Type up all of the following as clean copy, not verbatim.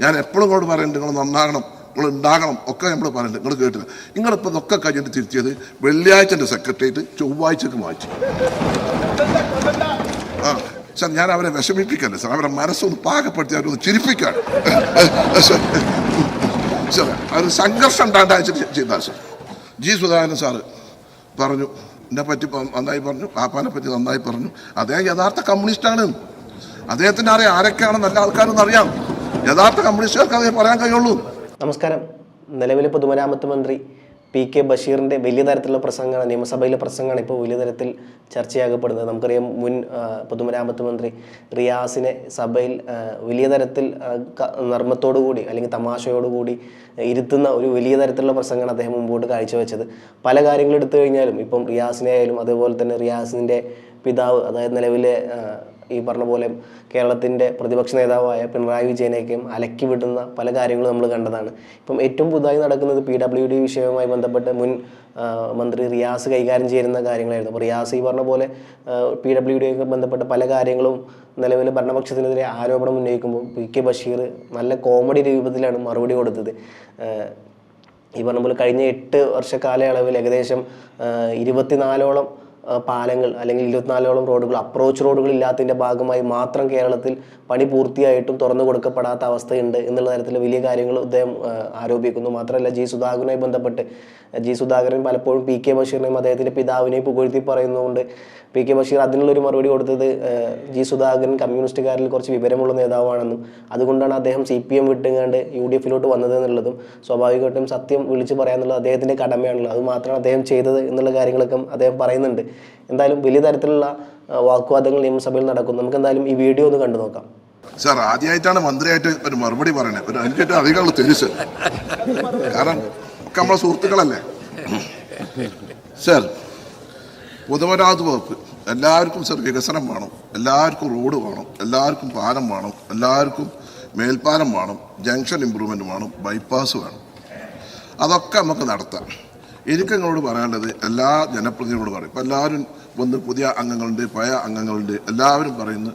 ഞാൻ എപ്പോഴും ഇങ്ങോട്ട് പറയുന്നുണ്ട് നിങ്ങൾ നന്നാകണം, നിങ്ങൾ ഉണ്ടാകണം ഒക്കെ നമ്മൾ പറയുന്നുണ്ട്. നിങ്ങൾ കേട്ടില്ല. നിങ്ങളിപ്പോൾ ഇതൊക്കെ കഴിഞ്ഞിട്ട് തിരിച്ചത് വെള്ളിയാഴ്ചൻ്റെ സെക്രട്ടേറിയറ്റ് ചൊവ്വാഴ്ചക്ക് മാറ്റി. സാർ ഞാൻ അവരെ വിഷമിപ്പിക്കല്ലേ സാർ, അവരെ മനസ്സൊന്ന് പാകപ്പെടുത്തി അവരൊന്ന് ചിരിപ്പിക്കാണ് സാർ. അവർ സംഘർഷം ഉണ്ടാണ്ടായിട്ട് ചെയ്താൽ സാർ. ജി സുധാകരൻ സാറ് പറഞ്ഞു, എന്നെ പറ്റി നന്നായി പറഞ്ഞു, പാപ്പാനെ പറ്റി നന്നായി പറഞ്ഞു. അദ്ദേഹം യഥാർത്ഥ കമ്മ്യൂണിസ്റ്റാണ്. അദ്ദേഹത്തിന് അറിയാം ആരൊക്കെയാണ് നല്ല ആൾക്കാരെന്ന് അറിയാം. യഥാർത്ഥ കമ്മ്യൂണിസ്റ്റുകാർക്ക് അതേ പറയാൻ കഴിയുള്ളൂ. നമസ്കാരം. നിലവിലെ പൊതുമരാമത്ത് മന്ത്രി PK ബഷീറിൻ്റെ വലിയ തരത്തിലുള്ള പ്രസംഗമാണ്, നിയമസഭയിലെ പ്രസംഗമാണ് ഇപ്പോൾ വലിയ തരത്തിൽ ചർച്ചയാകപ്പെടുന്നത്. നമുക്കറിയാം, മുൻ പൊതുമരാമത്ത് മന്ത്രി റിയാസിനെ സഭയിൽ വലിയ തരത്തിൽ നർമ്മത്തോടുകൂടി അല്ലെങ്കിൽ തമാശയോടുകൂടി ഇരുത്തുന്ന ഒരു വലിയ തരത്തിലുള്ള പ്രസംഗമാണ് അദ്ദേഹം മുമ്പോട്ട് കാഴ്ചവെച്ചത്. പല കാര്യങ്ങൾ എടുത്തു കഴിഞ്ഞാലും ഇപ്പം റിയാസിനെ ആയാലും അതുപോലെ തന്നെ റിയാസിൻ്റെ പിതാവ്, അതായത് നിലവിലെ ഈ പറഞ്ഞ പോലെ കേരളത്തിൻ്റെ പ്രതിപക്ഷ നേതാവായ പിണറായി വിജയനെയൊക്കെയും അലക്കി വിടുന്ന പല കാര്യങ്ങളും നമ്മൾ കണ്ടതാണ്. ഇപ്പം ഏറ്റവും പുതുതായി നടക്കുന്നത് PWD വിഷയവുമായി ബന്ധപ്പെട്ട് മുൻ മന്ത്രി റിയാസ് കൈകാര്യം ചെയ്യുന്ന കാര്യങ്ങളായിരുന്നു. അപ്പോൾ റിയാസ് ഈ പറഞ്ഞ പോലെ PWD ഒക്കെ ബന്ധപ്പെട്ട പല കാര്യങ്ങളും നിലവിലെ ഭരണപക്ഷത്തിനെതിരെ ആരോപണം ഉന്നയിക്കുമ്പോൾ PK ബഷീർ നല്ല കോമഡി രൂപത്തിലാണ് മറുപടി കൊടുത്തത്. ഈ പറഞ്ഞ പോലെ കഴിഞ്ഞ 8 വർഷ കാലയളവിൽ ഏകദേശം 24ഓളം പാലങ്ങൾ അല്ലെങ്കിൽ 24ഓളം റോഡുകൾ, അപ്രോച്ച് റോഡുകൾ ഇല്ലാത്തതിൻ്റെ ഭാഗമായി മാത്രം കേരളത്തിൽ പണി പൂർത്തിയായിട്ടും തുറന്നു കൊടുക്കപ്പെടാത്ത അവസ്ഥയുണ്ട് എന്നുള്ള തരത്തിൽ വലിയ കാര്യങ്ങൾ അദ്ദേഹം ആരോപിക്കുന്നു. മാത്രമല്ല, ജി സുധാകരനുമായി ബന്ധപ്പെട്ട് ജി സുധാകരൻ പലപ്പോഴും PK ബഷീറിനെയും അദ്ദേഹത്തിൻ്റെ പിതാവിനെയും പുകഴ്ത്തി പറയുന്നതുകൊണ്ട് PK ബഷീർ അതിനുള്ളൊരു മറുപടി കൊടുത്തത് ജി സുധാകരൻ കമ്മ്യൂണിസ്റ്റുകാരിൽ കുറച്ച് വിവരമുള്ള നേതാവാണെന്നും അതുകൊണ്ടാണ് അദ്ദേഹം CPM വിട്ടുകൊണ്ട് UDFിലോട്ട് വന്നത് എന്നുള്ളതും സ്വാഭാവികമായിട്ടും സത്യം വിളിച്ചു പറയാന്നുള്ളത് അദ്ദേഹത്തിൻ്റെ കടമയാണല്ലോ, അത് മാത്രമാണ് അദ്ദേഹം ചെയ്തത് എന്നുള്ള കാര്യങ്ങളൊക്കെ അദ്ദേഹം പറയുന്നുണ്ട്. എന്തായാലും വലിയ തരത്തിലുള്ള വാഗ്വാദങ്ങൾ നിയമസഭയിൽ നടക്കും. നമുക്ക് എന്തായാലും ഈ വീഡിയോ ഒന്ന് കണ്ടു നോക്കാം. സാർ, ആദ്യമായിട്ടാണ് മന്ത്രിയായിട്ട് ഒരു മറുപടി പറയണത്. ഒരു എനിക്കേറ്റവും അധികം തെരിച്ച്, കാരണം ഒക്കെ നമ്മളെ സുഹൃത്തുക്കളല്ലേ. സാർ, പൊതുമരാമത്ത് വകുപ്പ് എല്ലാവർക്കും സാർ വികസനം വേണം, എല്ലാവർക്കും റോഡ് വേണം, എല്ലാവർക്കും പാലം വേണം, എല്ലാവർക്കും മേൽപ്പാലം വേണം, ജംഗ്ഷൻ ഇമ്പ്രൂവ്മെൻറ്റ് വേണം, ബൈപ്പാസ് വേണം. അതൊക്കെ നമുക്ക് നടത്താം. എനിക്ക് നിങ്ങളോട് പറയാനുള്ളത് എല്ലാ ജനപ്രതിനിധികളോട് പറയും. ഇപ്പം എല്ലാവരും വന്ന് പുതിയ അംഗങ്ങളുണ്ട്, പഴയ അംഗങ്ങളുണ്ട്, എല്ലാവരും പറയുന്നത്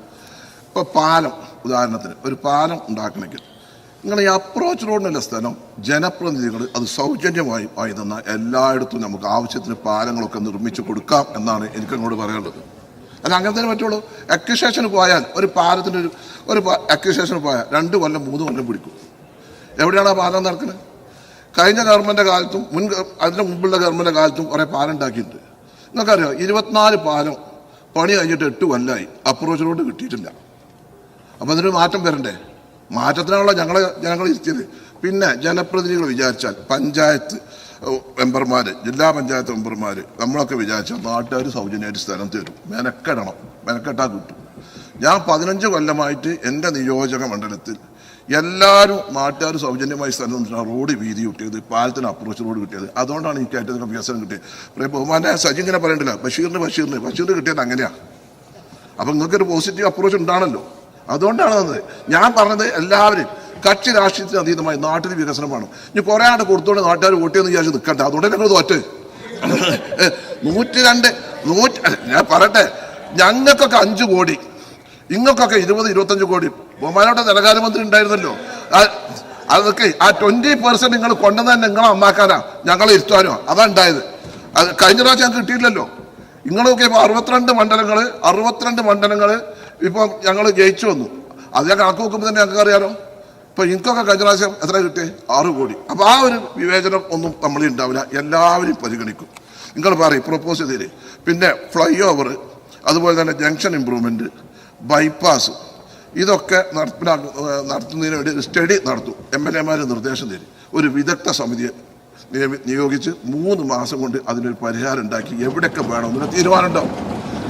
ഇപ്പോൾ പാലം, ഉദാഹരണത്തിന് ഒരു പാലം ഉണ്ടാക്കണമെങ്കിൽ നിങ്ങൾ ഈ അപ്രോച്ച് റോഡിനുള്ള സ്ഥലം ജനപ്രതിനിധികൾ അത് സൗജന്യമായി വാങ്ങി തന്നാൽ എല്ലായിടത്തും നമുക്ക് ആവശ്യത്തിന് പാലങ്ങളൊക്കെ നിർമ്മിച്ചു കൊടുക്കാം എന്നാണ് എനിക്ക് നിങ്ങളോട് പറയാനുള്ളത്. അല്ല, അങ്ങനെ തന്നെ പറ്റുള്ളൂ. അക്വിസേഷന് പോയാൽ ഒരു പാലത്തിൻ്റെ ഒരു അക്വിസേഷന് പോയാൽ 2 കൊല്ലം 3 കൊല്ലം പിടിക്കും. എവിടെയാണ് ആ പാലം നടക്കുന്നത്? കഴിഞ്ഞ ഗവൺമെൻറ് കാലത്തും അതിന് മുമ്പുള്ള ഗവൺമെൻറ് കാലത്തും കുറേ പാലം ഉണ്ടാക്കിയിട്ടുണ്ട്. നിങ്ങൾക്കറിയാം, 24 പാലം പണി കഴിഞ്ഞിട്ട് 8 കൊല്ലമായി, അപ്രോച്ച് റോഡ് കിട്ടിയിട്ടില്ല. അപ്പോൾ അതിനൊരു മാറ്റം വരണ്ടേ? മാറ്റത്തിനാണല്ലോ ജനങ്ങൾ ഇരുത്തിയത്. പിന്നെ ജനപ്രതിനിധികൾ വിചാരിച്ചാൽ, പഞ്ചായത്ത് മെമ്പർമാർ, ജില്ലാ പഞ്ചായത്ത് മെമ്പർമാർ, നമ്മളൊക്കെ വിചാരിച്ചാൽ നാട്ടുകാർ സൗജന്യമായിട്ട് സ്ഥലം തരും. മെനക്കെട്ടാൽ കിട്ടും. ഞാൻ 15 കൊല്ലമായിട്ട് എൻ്റെ നിയോജക മണ്ഡലത്തിൽ എല്ലാവരും നാട്ടുകാർ സൗജന്യമായി സ്ഥലം തന്നിട്ടാണ് റോഡ് വീതി കിട്ടിയത്, പാലത്തിന് അപ്രോച്ച് റോഡ് കിട്ടിയത്. അതുകൊണ്ടാണ് എനിക്ക് ഏറ്റവും വികസനം കിട്ടിയത്. ബഹുമാനെ സജി ഇങ്ങനെ പറയണ്ടില്ല, ബഷീറിന് കിട്ടിയത് അങ്ങനെയാണ്. അപ്പം നിങ്ങൾക്കൊരു പോസിറ്റീവ് അപ്രോച്ച് ഉണ്ടാണല്ലോ, അതുകൊണ്ടാണ് അത്. ഞാൻ പറഞ്ഞത് എല്ലാവരും കക്ഷി രാഷ്ട്രീയത്തിന് അതീതമായി നാട്ടിൽ വികസനം വേണം. ഇനി കുറേ ആണ്ട് കൊടുത്തോണ്ട് നാട്ടുകാർ വോട്ടിയെന്ന് വിചാരിച്ച് നിൽക്കണ്ട. അതുകൊണ്ട് ഞങ്ങൾ തോറ്റ് 102 ഞാൻ പറയട്ടെ, ഞങ്ങൾക്കൊക്കെ 5 കോടി, ഇങ്ങൾക്കൊക്കെ 20-25 കോടി. ബഹുമാനോടെ ധനകാര്യമന്ത്രി ഉണ്ടായിരുന്നല്ലോ, അതൊക്കെ ആ 20% നിങ്ങൾ കൊണ്ടുവന്ന് തന്നെ നിങ്ങളെ നന്നാക്കാനാ, ഞങ്ങളെ ഇരുത്താനോ അതാ ഉണ്ടായത്. അത് കഴിഞ്ഞ പ്രാവശ്യം ഞങ്ങൾക്ക് കിട്ടിയില്ലല്ലോ. നിങ്ങളൊക്കെ ഇപ്പോൾ 62 മണ്ഡലങ്ങൾ ഇപ്പോൾ ഞങ്ങൾ ജയിച്ചു വന്നു. അത് ഞാൻ കണക്ക് നോക്കുമ്പോൾ തന്നെ ഞങ്ങൾക്ക് അറിയാലോ. ഇപ്പോൾ എനിക്കൊക്കെ കഴിഞ്ഞ പ്രാവശ്യം എത്ര കിട്ടിയേ? 6 കോടി. അപ്പോൾ ആ ഒരു വിവേചനം ഒന്നും നമ്മളിൽ ഉണ്ടാവില്ല, എല്ലാവരും പരിഗണിക്കും. നിങ്ങൾ പറയും പ്രൊപ്പോസ് ചെയ്തേര്. പിന്നെ ഫ്ലൈ ഓവർ, അതുപോലെ തന്നെ ജംഗ്ഷൻ ഇമ്പ്രൂവ്മെൻറ്റ്, ബൈപ്പാസ്, ഇതൊക്കെ നടത്തുന്നതിന് വേണ്ടി ഒരു സ്റ്റഡി നടത്തും. MLA നിർദ്ദേശം തരും. ഒരു വിദഗ്ധ സമിതിയെ നിയോഗിച്ച് 3 മാസം കൊണ്ട് അതിനൊരു പരിഹാരം ഉണ്ടാക്കി എവിടെയൊക്കെ വേണമെന്നൊരു തീരുമാനം ഉണ്ടാവും.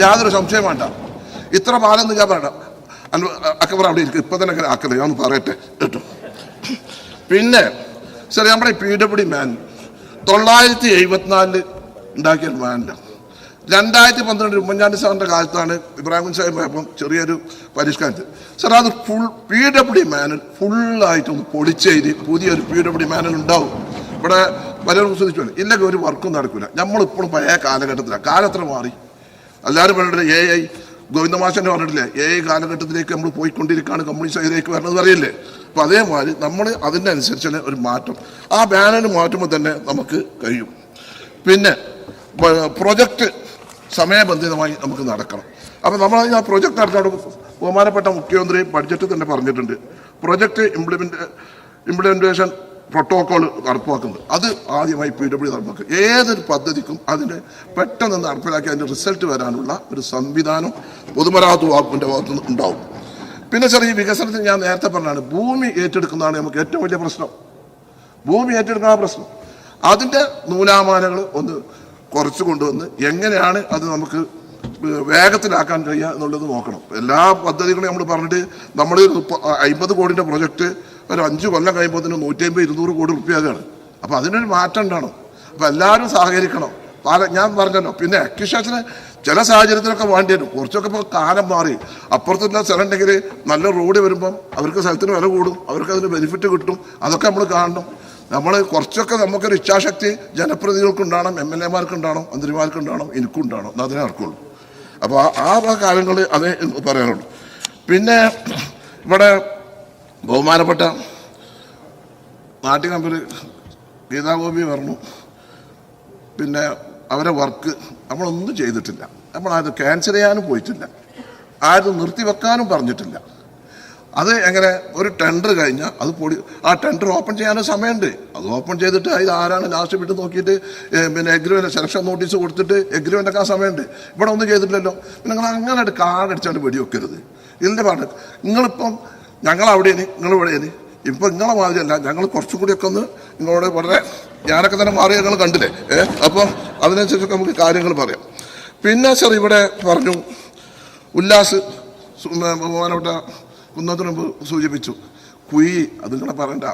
യാതൊരു സംശയം വേണ്ട. ഇത്ര പാലൊന്നും ഞാൻ പറയണം. അക്ബർ അവിടെ ഇരിക്കും, ഇപ്പം തന്നെ ആക്കല്ലേ, ഞാൻ ഒന്ന് പറയട്ടെ കേട്ടോ. പിന്നെ സാർ, നമ്മുടെ PWD മാൻ 974 ഉണ്ടാക്കിയ മാനില്ല. 2012 ഉമ്മൻചാണ്ടി സാറിൻ്റെ കാലത്താണ് ഇബ്രാഹിം സാഹിബ് പോയപ്പം ചെറിയൊരു പരിഷ്കാരത്തിൽ സാർ അത് ഫുൾ PWD മാനുവൽ ഫുള്ളായിട്ടൊന്ന് പൊളിച്ചെഴുതി പുതിയൊരു PWD മാനുവൽ ഉണ്ടാവും. ഇവിടെ പലരും ശ്രദ്ധിച്ചു ഇല്ലെങ്കിൽ ഒരു വർക്കും നടക്കില്ല. നമ്മളിപ്പോഴും പഴയ കാലഘട്ടത്തിലാണ്. കാലത്ര മാറി. എല്ലാവരും പറഞ്ഞിട്ട് AI ഗോവിന്ദമാഷനെ പറഞ്ഞിട്ടില്ലേ, കാലഘട്ടത്തിലേക്ക് നമ്മൾ പോയിക്കൊണ്ടിരിക്കുകയാണ്, കമ്മ്യൂണിസ്റ്റ് സൈഡിലേക്ക് വരണമെന്ന് പറയില്ലേ. അപ്പോൾ അതേമാതിരി നമ്മൾ അതിൻ്റെ അനുസരിച്ചുള്ള ഒരു മാറ്റം, ആ ബാനറിന് മാറ്റുമ്പോൾ തന്നെ നമുക്ക് കഴിയും. പിന്നെ പ്രൊജക്റ്റ് സമയബന്ധിതമായി നമുക്ക് നടക്കണം. അപ്പോൾ നമ്മൾ ആ പ്രൊജക്റ്റ് നടത്താൻ ബഹുമാനപ്പെട്ട മുഖ്യമന്ത്രി ബഡ്ജറ്റ് തന്നെ പറഞ്ഞിട്ടുണ്ട്, പ്രൊജക്റ്റ് ഇംപ്ലിമെൻറ്റേഷൻ പ്രോട്ടോകോൾ നടപ്പാക്കുന്നത്. അത് ആദ്യമായി PWD നടപ്പാക്കുക. ഏതൊരു പദ്ധതിക്കും അതിൻ്റെ പെട്ടെന്ന് നടപ്പിലാക്കി അതിൻ്റെ റിസൾട്ട് വരാനുള്ള ഒരു സംവിധാനം പൊതുമരാമത്ത് വകുപ്പിൻ്റെ ഭാഗത്തുനിന്ന് ഉണ്ടാവും. പിന്നെ ഈ വികസനത്തിന് ഞാൻ നേരത്തെ പറഞ്ഞാണ്, ഭൂമി ഏറ്റെടുക്കുന്നതാണ് നമുക്ക് ഏറ്റവും വലിയ പ്രശ്നം. ഭൂമി ഏറ്റെടുക്കുന്ന പ്രശ്നം, അതിൻ്റെ നൂലാമാലകൾ ഒന്ന് കുറച്ച് കൊണ്ടുവന്ന് എങ്ങനെയാണ് അത് നമുക്ക് വേഗത്തിലാക്കാൻ കഴിയുക എന്നുള്ളത് നോക്കണം. എല്ലാ പദ്ധതികളും നമ്മൾ പറഞ്ഞിട്ട് നമ്മൾ 50 കോടിൻ്റെ പ്രൊജക്റ്റ് ഒരു 5 കൊല്ലം കഴിയുമ്പോൾ 150-200 കോടി റുപ്യയാണ്. അപ്പോൾ അതിനൊരു മാറ്റം ഉണ്ടാകണം. അപ്പോൾ എല്ലാവരും സഹകരിക്കണം. ഞാൻ പറഞ്ഞല്ലോ, പിന്നെ അക്വിഷേഷന് ചില സാഹചര്യത്തിലൊക്കെ വേണ്ടി വരും. കുറച്ചൊക്കെ ഇപ്പോൾ കാലം മാറി, അപ്പുറത്തുള്ള സ്ഥലം ഉണ്ടെങ്കിൽ നല്ല റോഡ് വരുമ്പം അവർക്ക് സ്ഥലത്തിന് വില കൂടും, അവർക്ക് അതിന് ബെനിഫിറ്റ് കിട്ടും. അതൊക്കെ നമ്മൾ കാണണം. നമ്മൾ കുറച്ചൊക്കെ നമുക്കൊരു ഇച്ഛാശക്തി ജനപ്രതിനിധികൾക്കുണ്ടാകണം, MLA-മാർക്കുണ്ടാകണം, മന്ത്രിമാർക്കുണ്ടാകണം, എനിക്കുണ്ടാകണം, അതിനെ നടക്കുള്ളൂ. അപ്പോൾ ആ കാര്യങ്ങൾ അതേ പറയാനുള്ളൂ. പിന്നെ ഇവിടെ ബഹുമാനപ്പെട്ട നാട്യകമ്പർ ഗീതാഗോപി പറഞ്ഞു, പിന്നെ അവരെ വർക്ക് നമ്മളൊന്നും ചെയ്തിട്ടില്ല, നമ്മളത് ക്യാൻസൽ ചെയ്യാനും പോയിട്ടില്ല, ആരും നിർത്തിവെക്കാനും പറഞ്ഞിട്ടില്ല. അത് എങ്ങനെ ഒരു ടെൻഡർ കഴിഞ്ഞാൽ അത് ആ ടെൻഡർ ഓപ്പൺ ചെയ്യാനും സമയമുണ്ട്. അത് ഓപ്പൺ ചെയ്തിട്ട് അതിൽ ആരാണ് ലാസ്റ്റ് വിട്ട് നോക്കിയിട്ട് പിന്നെ എഗ്രിമെൻ്റ് സെലക്ഷൻ നോട്ടീസ് കൊടുത്തിട്ട് എഗ്രിമെൻ്റ് ഒക്കെ ആ സമയമുണ്ട്. ഇവിടെ ഒന്നും ചെയ്തിട്ടില്ലല്ലോ. പിന്നെ നിങ്ങൾ അങ്ങനെ കാർഡടിച്ചാണ്ട് വെടിവെക്കരുത്. ഇതിൻ്റെ പാട്ട് നിങ്ങളിപ്പം ഞങ്ങളവിടെയാണ്, നിങ്ങളിവിടെയാണ്. ഇപ്പം നിങ്ങളെ മാതിരിയല്ല, ഞങ്ങൾ കുറച്ചും കൂടിയൊക്കെ ഒന്ന് നിങ്ങളോട് വളരെ ഞാനൊക്കെ തന്നെ മാറി ഞങ്ങൾ കണ്ടില്ലേ. അപ്പം അതിനനുസരിച്ചൊക്കെ നമുക്ക് കാര്യങ്ങൾ പറയാം. പിന്നെ ഇവിടെ പറഞ്ഞു ഉല്ലാസ് ബഹുമാനപ്പെട്ട കുന്നത്തിന് മുമ്പ് സൂചിപ്പിച്ചു, കുഴി അത് നിങ്ങളെ പറയണ്ട,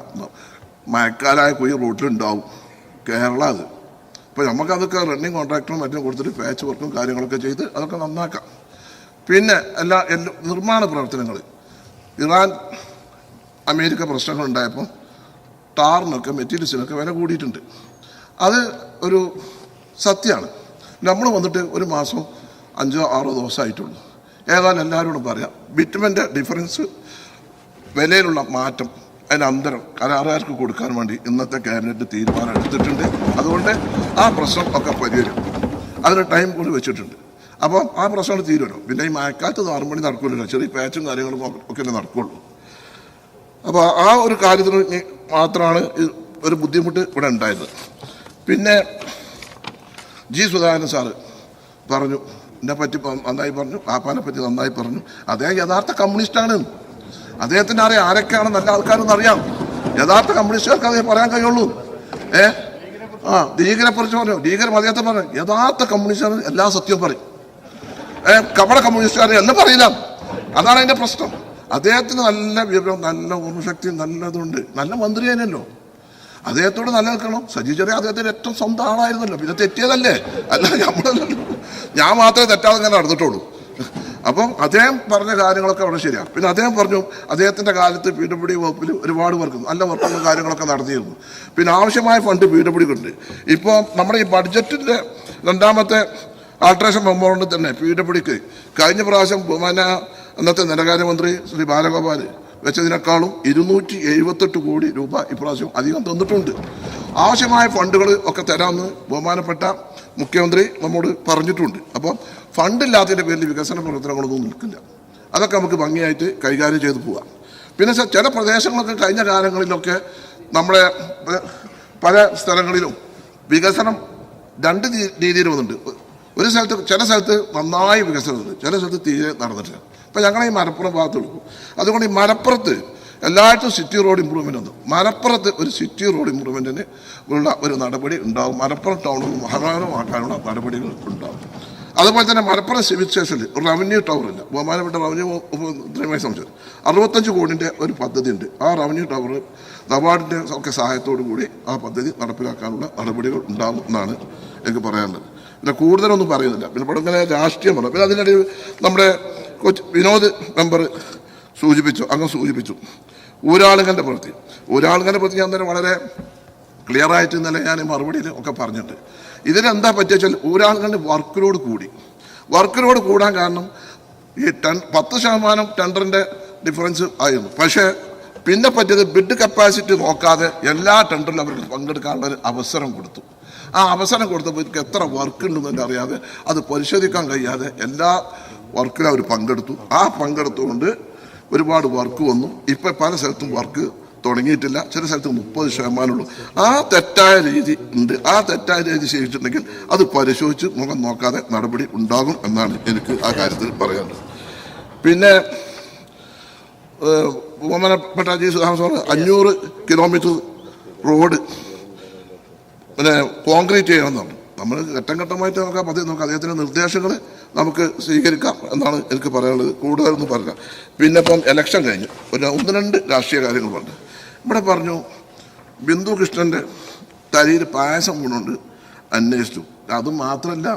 മഴക്കാലായ കുഴി റോട്ടിലുണ്ടാവും, കേരള അത്. അപ്പോൾ നമുക്കതൊക്കെ റണ്ണിങ് കോൺട്രാക്ടറും മറ്റും കൊടുത്തിട്ട് പാച്ച് വർക്കും കാര്യങ്ങളൊക്കെ ചെയ്ത് അതൊക്കെ നന്നാക്കാം. പിന്നെ എല്ലാ നിർമ്മാണ പ്രവർത്തനങ്ങൾ, ഇറാൻ അമേരിക്ക പ്രശ്നങ്ങളുണ്ടായപ്പോൾ ടാറിനൊക്കെ മെറ്റീരിയൽസിനൊക്കെ വില കൂടിയിട്ടുണ്ട്. അത് ഒരു സത്യമാണ്. നമ്മൾ വന്നിട്ട് ഒരു മാസം 5-6 ദിവസമായിട്ടുള്ളൂ. ഏതായാലും എല്ലാവരോടും പറയാം, ബിറ്റുമെൻ്റെ ഡിഫറൻസ്, വിലയിലുള്ള മാറ്റം, അതിൻ്റെ അന്തരം കരാറുകാർക്ക് കൊടുക്കാൻ വേണ്ടി ഇന്നത്തെ ക്യാബിനറ്റ് തീരുമാനം എടുത്തിട്ടുണ്ട്. അതുകൊണ്ട് ആ പ്രശ്നം ഒക്കെ പരിഹരിക്കും. അതിന് ടൈം കൊണ്ട് വെച്ചിട്ടുണ്ട്. അപ്പോൾ ആ പ്രശ്നം തീരുമല്ലോ. പിന്നെ ഈ മഴക്കാലത്ത് 6 മണി നടക്കില്ലല്ലോ, ചെറിയ പാച്ചും കാര്യങ്ങളും ഒക്കെ നടക്കുള്ളൂ. അപ്പോൾ ആ ഒരു കാര്യത്തിന് മാത്രമാണ് ഒരു ബുദ്ധിമുട്ട് ഇവിടെ ഉണ്ടായത്. പിന്നെ സുധാകരൻ സാറ് പറഞ്ഞു, എന്നെ പറ്റി നന്നായി പറഞ്ഞു, പാപ്പാനെ പറ്റി നന്നായി പറഞ്ഞു. അദ്ദേഹം യഥാർത്ഥ കമ്മ്യൂണിസ്റ്റാണ്. അദ്ദേഹത്തിന് അറിയാം ആരൊക്കെയാണ് നല്ല ആൾക്കാരെന്ന് അറിയാം. യഥാർത്ഥ കമ്മ്യൂണിസ്റ്റുകാർക്ക് അതേ പറയാൻ കഴിയുള്ളൂ. ലീഗിനെ കുറിച്ച് പറഞ്ഞു, ലീഗിനെ അദ്ദേഹത്തെ പറഞ്ഞു, യഥാർത്ഥ കമ്മ്യൂണിസ്റ്റാണ് എല്ലാ സത്യവും പറയും. കപട കമ്മ്യൂണിസ്റ്റുകാരെ എല്ലാം പറയില്ല. അതാണ് അതിൻ്റെ പ്രശ്നം. അദ്ദേഹത്തിന് നല്ല വിവരം, നല്ല ഓർമ്മശക്തി, നല്ലതുണ്ട്, നല്ല മന്ത്രിയാനല്ലോ. അദ്ദേഹത്തോട് നിലനിൽക്കണം. സജി ചെറിയ അദ്ദേഹത്തിൻ്റെ ഏറ്റവും സ്വന്തം ആളായിരുന്നല്ലോ. പിന്നെ തെറ്റിയതല്ലേ, അല്ല നമ്മളല്ലോ, ഞാൻ മാത്രമേ തെറ്റാതെ ഇങ്ങനെ നടന്നിട്ടുള്ളൂ. അപ്പം അദ്ദേഹം പറഞ്ഞ കാര്യങ്ങളൊക്കെ അവിടെ ശരിയാണ്. പിന്നെ അദ്ദേഹം പറഞ്ഞു, അദ്ദേഹത്തിൻ്റെ കാലത്ത് PWD വകുപ്പിൽ ഒരുപാട് വർക്ക്, നല്ല വർക്കുകളും കാര്യങ്ങളൊക്കെ നടത്തിയിരുന്നു. പിന്നെ ആവശ്യമായ ഫണ്ട് PWD ഉണ്ട്. ഇപ്പോൾ നമ്മുടെ ഈ ബഡ്ജറ്റിൻ്റെ 2ാമത്തെ ആൾട്രേഷൻ മെമ്മോറിയൽ തന്നെ PWDക്ക് കഴിഞ്ഞ പ്രാവശ്യം അന്നത്തെ ധനകാര്യമന്ത്രി ശ്രീ ബാലഗോപാൽ വെച്ചതിനേക്കാളും 278 കോടി രൂപ ഇപ്രാവശ്യം അധികം തന്നിട്ടുണ്ട്. ആവശ്യമായ ഫണ്ടുകൾ ഒക്കെ തരാമെന്ന് ബഹുമാനപ്പെട്ട മുഖ്യമന്ത്രി നമ്മോട് പറഞ്ഞിട്ടുണ്ട്. അപ്പോൾ ഫണ്ടില്ലാത്തതിൻ്റെ പേരിൽ വികസന പ്രവർത്തനങ്ങളൊന്നും നിൽക്കില്ല. അതൊക്കെ നമുക്ക് ഭംഗിയായിട്ട് കൈകാര്യം ചെയ്ത് പോവാം. പിന്നെ ചില പ്രദേശങ്ങളൊക്കെ കഴിഞ്ഞ കാലങ്ങളിലൊക്കെ നമ്മുടെ പല സ്ഥലങ്ങളിലും വികസനം 2 രീതിയിൽ വന്നിട്ടുണ്ട്. ഒരു സ്ഥലത്ത്, ചില സ്ഥലത്ത് നന്നായി വികസനമുണ്ട്, ചില സ്ഥലത്ത് തീരെ നടന്നിട്ടില്ല. ഇപ്പം ഞങ്ങൾ ഈ മലപ്പുറം ഭാഗത്ത് കൊടുക്കും. അതുകൊണ്ട് ഈ മലപ്പുറത്ത് എല്ലായിടത്തും സിറ്റി റോഡ് ഇമ്പ്രൂവ്മെൻ്റ് ഉണ്ട്. മലപ്പുറത്ത് ഒരു സിറ്റി റോഡ് ഇമ്പ്രൂവ്മെൻറ്റിന് ഉള്ള ഒരു നടപടി ഉണ്ടാവും. മലപ്പുറം ടൗണിൽ മഹാനഗരമാക്കാനുള്ള നടപടികൾ ഉണ്ടാവും. അതുപോലെ തന്നെ മലപ്പുറം സിവിൽ സ്റ്റേഷനിൽ ഒരു റവന്യൂ ടവറില്ല. ബഹുമാനപ്പെട്ട റവന്യൂ മന്ത്രിയുമായി സംബന്ധിച്ചത് 65 കോടിൻ്റെ ഒരു പദ്ധതി ഉണ്ട്. ആ റവന്യൂ ടവർ നബാർഡിൻ്റെ ഒക്കെ സഹായത്തോടു കൂടി ആ പദ്ധതി നടപ്പിലാക്കാനുള്ള നടപടികൾ ഉണ്ടാകും എന്നാണ് എനിക്ക് പറയാനുള്ളത്. പിന്നെ കൂടുതലൊന്നും പറയുന്നില്ല. പിന്നെ ഇവിടെ ഇങ്ങനെ രാഷ്ട്രീയം പറഞ്ഞു. പിന്നെ അതിനിടയിൽ നമ്മുടെ വിനോദ് മെമ്പർ സൂചിപ്പിച്ചു ഊരാളുങ്കൻ്റെ പ്രവൃത്തി ഞാൻ തന്നെ വളരെ ക്ലിയറായിട്ട് ഇന്നലെ ഞാൻ മറുപടിയിൽ ഒക്കെ പറഞ്ഞിട്ടുണ്ട്. ഇതിനെന്താ പറ്റിയ വെച്ചാൽ ഊരാളുങ്കൻ്റെ വർക്ക് ലോഡ് കൂടാൻ കാരണം ഈ 10% ടെൻഡറിൻ്റെ ഡിഫറൻസ് ആയിരുന്നു. പക്ഷേ പിന്നെ പറ്റിയത് ബിഡ് കപ്പാസിറ്റി നോക്കാതെ എല്ലാ ടെൻഡറിലും അവർക്ക് പങ്കെടുക്കാനുള്ള ഒരു അവസരം കൊടുത്തു. ആ അവസരം കൊടുത്തപ്പോൾ ഇവർക്ക് എത്ര വർക്ക് ഉണ്ടെന്ന് അറിയാതെ, അത് പരിശോധിക്കാൻ കഴിയാതെ എല്ലാ വർക്കിലും അവർ പങ്കെടുത്തു. ആ പങ്കെടുത്തുകൊണ്ട് ഒരുപാട് വർക്ക് വന്നു. ഇപ്പം പല സ്ഥലത്തും വർക്ക് തുടങ്ങിയിട്ടില്ല, ചില സ്ഥലത്ത് 30% ആ തെറ്റായ രീതി ഉണ്ട്. ആ തെറ്റായ രീതി ചെയ്തിട്ടുണ്ടെങ്കിൽ അത് പരിശോധിച്ച് മുഖം നോക്കാതെ നടപടി ഉണ്ടാകും എന്നാണ് എനിക്ക് ആ കാര്യത്തിൽ പറയാനുള്ളത്. പിന്നെ ബഹുമാനപ്പെട്ട ജി സുധാകരൻ 500 കിലോമീറ്റർ റോഡ് പിന്നെ കോൺക്രീറ്റ് ചെയ്യണമെന്നാണ്. നമ്മൾ ഘട്ടം ഘട്ടമായിട്ട് നമുക്ക് ആ പദ്ധതി നോക്കാം. അദ്ദേഹത്തിൻ്റെ നിർദ്ദേശങ്ങൾ നമുക്ക് സ്വീകരിക്കാം എന്നാണ് എനിക്ക് പറയാനുള്ളത്. കൂടുതലൊന്നും പറയാം. പിന്നെ ഇപ്പം ഇലക്ഷൻ കഴിഞ്ഞു, ഒരു 1-2 രാഷ്ട്രീയ കാര്യങ്ങളുണ്ട്. ഇവിടെ പറഞ്ഞു ബിന്ദു കൃഷ്ണൻ്റെ തലയിൽ പായസം കൊണ്ടുണ്ട് അന്വേഷിച്ചു. അത് മാത്രമല്ല,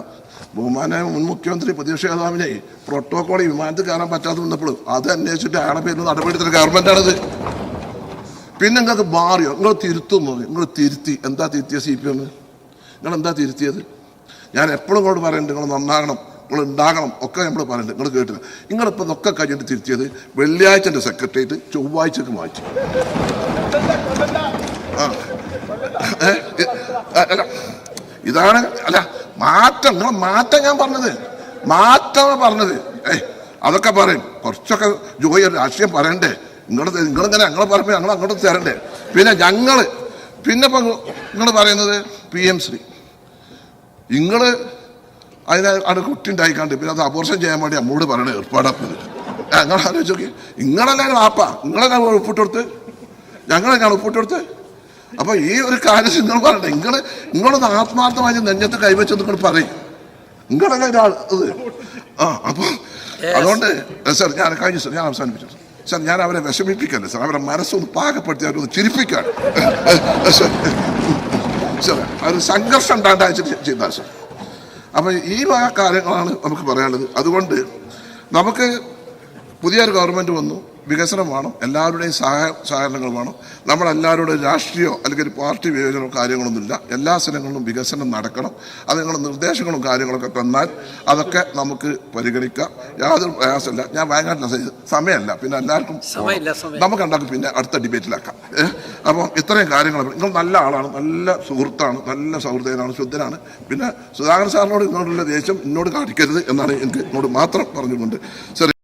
ബഹുമാനായ മുൻ മുഖ്യമന്ത്രി പ്രതിപക്ഷ നേതാവിനെ പ്രോട്ടോക്കോൾ വിമാനത്തിൽ കയറാൻ പറ്റാതെ വന്നപ്പോൾ അത് അന്വേഷിച്ചിട്ട് അയാളെ പേരിൽ നടപടിയെടുത്ത ഗവൺമെൻറ്റാണിത്. പിന്നെ നിങ്ങൾക്ക് മാറിയോ? നിങ്ങൾ തിരുത്തുന്നു, നിങ്ങൾ തിരുത്തി. എന്താ തിരുത്തിയ CPM? നിങ്ങൾ എന്താ തിരുത്തിയത്? ഞാൻ എപ്പോഴും ഇങ്ങോട്ട് പറയുന്നുണ്ട്, നിങ്ങൾ നന്നാകണം, നിങ്ങൾ ഉണ്ടാകണം ഒക്കെ നമ്മൾ പറയുന്നുണ്ട്. നിങ്ങൾ കേട്ടില്ല. നിങ്ങളിപ്പോൾ ഇതൊക്കെ കഴിഞ്ഞിട്ട് തിരുത്തിയത് വെള്ളിയാഴ്ചൻ്റെ സെക്രട്ടേറിയറ്റ് ചൊവ്വാഴ്ചക്ക് മാറ്റി. അല്ല ഇതാണ് അല്ല മാറ്റം. നിങ്ങൾ മാറ്റം ഞാൻ പറഞ്ഞത് മാറ്റമാണ് പറഞ്ഞത്. അതൊക്കെ പറയും. കുറച്ചൊക്കെ ജോയി രാഷ്ട്രീയം പറയണ്ടേ? നിങ്ങളിങ്ങനെ ഞങ്ങൾ പറയുമ്പോൾ ഞങ്ങൾ അങ്ങോട്ട് തരണ്ടേ? പിന്നെ പിന്നെ ഇപ്പം നിങ്ങൾ പറയുന്നത് PM ശ്രീ, നിങ്ങൾ അതിനെ അവിടെ കുട്ടി ഉണ്ടായിക്കാണ്ട് പിന്നെ അത് അബോർഷൻ ചെയ്യാൻ വേണ്ടി നമ്മോട് പറയണ ഏർപ്പാടാക്കുന്നത്. ഞങ്ങൾ ആലോചിച്ച് നോക്കി. നിങ്ങളെല്ലാം ആപ്പാ, നിങ്ങളെല്ലാം ഒപ്പിട്ട് കൊടുത്ത്, ഞങ്ങളെല്ലാം ഒപ്പിട്ട് കൊടുത്ത്. അപ്പോൾ ഈ ഒരു കാര്യം നിങ്ങൾ പറയണ്ടേ? നിങ്ങളൊന്ന് ആത്മാർത്ഥമായി നെഞ്ഞത്ത് കൈവച്ച് നിങ്ങൾ പറയും. നിങ്ങളെല്ലാം ഒരാൾ ഇത് അപ്പോൾ അതുകൊണ്ട് സാർ ഞാൻ കഴിഞ്ഞു സാർ, ഞാൻ അവസാനിപ്പിച്ചു സാർ. ഞാൻ അവരെ വിഷമിപ്പിക്കല്ലേ സാർ, അവരെ മനസ്സൊന്ന് പാകപ്പെടുത്തി അവരൊന്ന് ചിരിപ്പിക്കാണ് സാർ. അവർ സംഘർഷം ഉണ്ടായിട്ട് ചെയ്താൽ സാർ. അപ്പം ഈ വക കാര്യങ്ങളാണ് നമുക്ക് പറയാനുള്ളത്. അതുകൊണ്ട് നമുക്ക് പുതിയൊരു ഗവൺമെൻറ് വന്നു, വികസനം വേണം, എല്ലാവരുടെയും സഹകരണങ്ങൾ വേണം. നമ്മളെല്ലാവരുടെയും രാഷ്ട്രീയമോ അല്ലെങ്കിൽ ഒരു പാർട്ടി വിയോജനമോ കാര്യങ്ങളൊന്നുമില്ല. എല്ലാ സ്ഥലങ്ങളിലും വികസനം നടക്കണം. അത് നിങ്ങളുടെ നിർദ്ദേശങ്ങളും കാര്യങ്ങളൊക്കെ തന്നാൽ അതൊക്കെ നമുക്ക് പരിഗണിക്കാം. യാതൊരു പ്രയാസമില്ല. ഞാൻ വയനാട്ടിലെ സമയമല്ല, പിന്നെ എല്ലാവർക്കും നമുക്ക് ഉണ്ടാക്കും, പിന്നെ അടുത്ത ഡിബേറ്റിലാക്കാം. അപ്പം ഇത്രയും കാര്യങ്ങൾ നിങ്ങൾ നല്ല ആളാണ്, നല്ല സുഹൃത്താണ്, നല്ല സൗഹൃദനാണ്, ശുദ്ധനാണ്. പിന്നെ സുധാകരൻ സാറിനോട് ഇങ്ങോട്ടുള്ള ദേഷ്യം എന്നോട് കാണിക്കരുത് എന്നാണ് എനിക്ക് ഇങ്ങോട്ട് മാത്രം പറഞ്ഞുകൊണ്ട് സാർ.